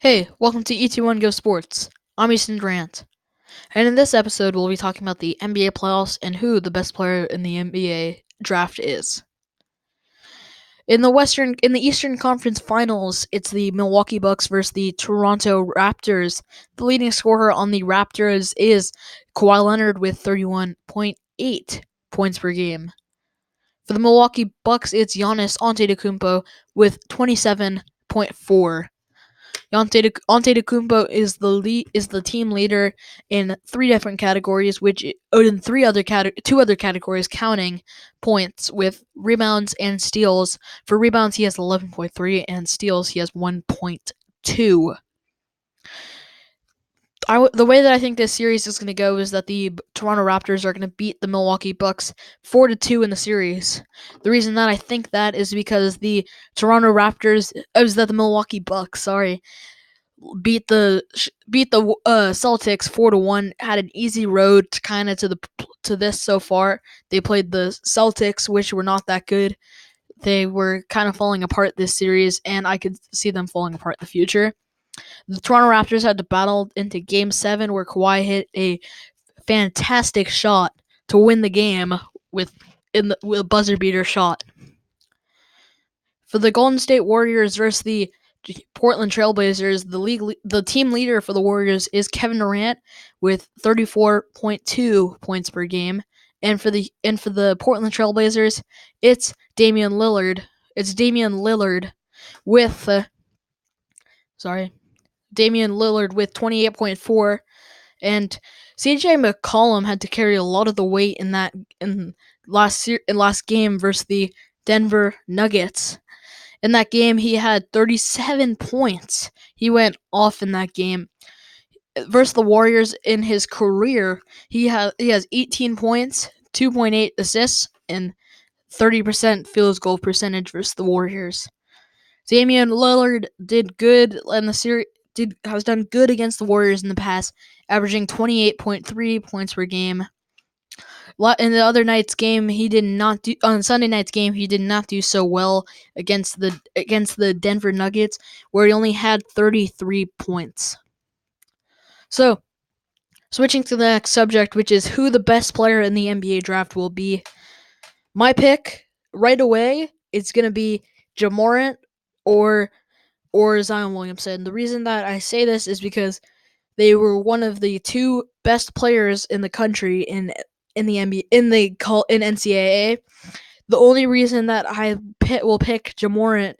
Hey, welcome to ET1 Go Sports. I'm Easton Grant, and in this episode, we'll be talking about the NBA playoffs and who the best player in the NBA draft is. In the Eastern Conference Finals, it's the Milwaukee Bucks versus the Toronto Raptors. The leading scorer on the Raptors is Kawhi Leonard with 31.8 points per game. For the Milwaukee Bucks, it's Giannis Antetokounmpo with 27.4. Antetokounmpo is the team leader in three different categories, in two other categories, counting points with rebounds and steals. For rebounds, he has 11.3, and steals he has 1.2. The way that I think this series is going to go is that the Toronto Raptors are going to beat the Milwaukee Bucks 4-2 in the series. The reason that I think that is because the Milwaukee Bucks, beat the Celtics 4-1. Had an easy road to this so far. They played the Celtics, which were not that good. They were kind of falling apart this series, and I could see them falling apart in the future. The Toronto Raptors had to battle into Game 7, where Kawhi hit a fantastic shot to win the game with a buzzer beater shot. For the Golden State Warriors versus the Portland Trailblazers, the team leader for the Warriors is Kevin Durant with 34.2 points per game, and for the Portland Trailblazers, it's Damian Lillard. It's Damian Lillard with 28.4, and CJ McCollum had to carry a lot of the weight in last game versus the Denver Nuggets. In that game, he had 37 points. He went off in that game. Versus the Warriors in his career, he has 18 points, 2.8 assists, and 30% field goal percentage versus the Warriors. Damian Lillard did good in the series. Has done good against the Warriors in the past, averaging 28.3 points per game. In the other night's game, on Sunday night's game, he did not do so well against the Denver Nuggets, where he only had 33 points. So, switching to the next subject, which is who the best player in the NBA draft will be. My pick right away, it's gonna be Ja Morant or Zion Williamson. The reason that I say this is because they were one of the two best players in the country in the NBA in NCAA. The only reason that I will pick Ja Morant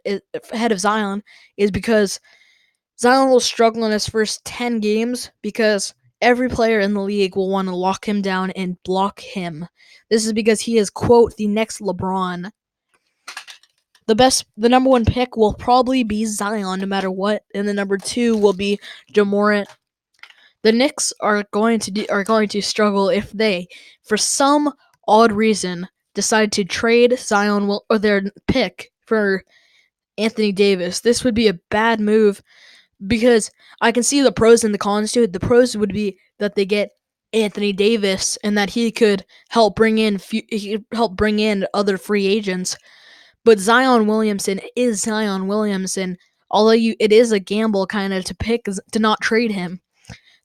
ahead of Zion is because Zion will struggle in his first 10 games because every player in the league will want to lock him down and block him. This is because he is, quote, the next LeBron. The number one pick will probably be Zion no matter what, and the number two will be Ja Morant. The Knicks are going to struggle if they, for some odd reason, decide to trade Zion or their pick for Anthony Davis. This would be a bad move because I can see the pros and the cons to it. The pros would be that they get Anthony Davis and that he could help bring in other free agents. But Zion Williamson is Zion Williamson. Although it is a gamble kind of to not trade him.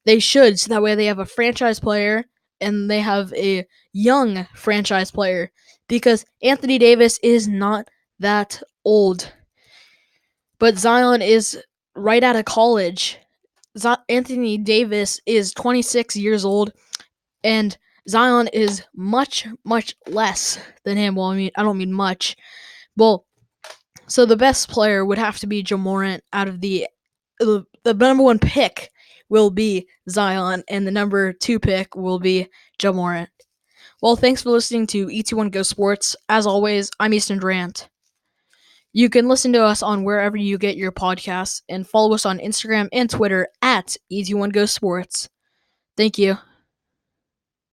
They should, so that way they have a franchise player and they have a young franchise player, because Anthony Davis is not that old. But Zion is right out of college. Anthony Davis is 26 years old, and Zion is much, much less than him. Well, I don't mean much. Well, so the best player would have to be Ja Morant out of the number one pick will be Zion, and the number two pick will be Ja Morant. Well, thanks for listening to ET1 Go Sports. As always, I'm Easton Durant. You can listen to us on wherever you get your podcasts and follow us on Instagram and Twitter at ET1 Go Sports. Thank you.